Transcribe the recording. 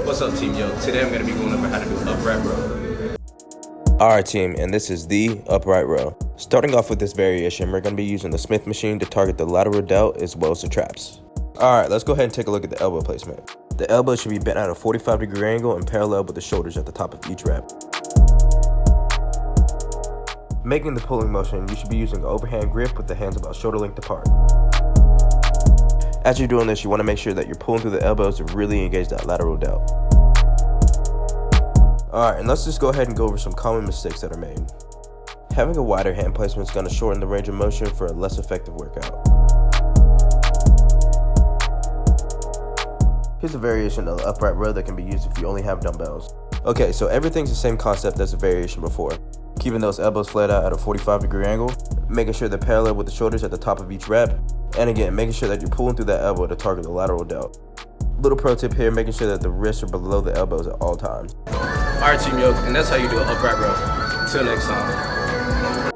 What's up, Team Yo? Today I'm going to be going over how to do upright row. Alright team, and this is the upright row. Starting off with this variation, we're going to be using the Smith machine to target the lateral delt as well as the traps. Alright, let's go ahead and take a look at the elbow placement. The elbow should be bent at a 45-degree angle and parallel with the shoulders at the top of each rep. Making the pulling motion, you should be using an overhand grip with the hands about shoulder length apart. As you're doing this, you want to make sure that you're pulling through the elbows to really engage that lateral delt. Alright, and let's just go ahead and go over some common mistakes that are made. Having a wider hand placement is going to shorten the range of motion for a less effective workout. Here's a variation of the upright row that can be used if you only have dumbbells. Okay, so everything's the same concept as the variation before. Keeping those elbows flat out at a 45-degree angle, making sure they're parallel with the shoulders at the top of each rep, and again, making sure that you're pulling through that elbow to target the lateral delt. Little pro tip here, making sure that the wrists are below the elbows at all times. Alright, Team Yo, and that's how you do an upright row. Until next time.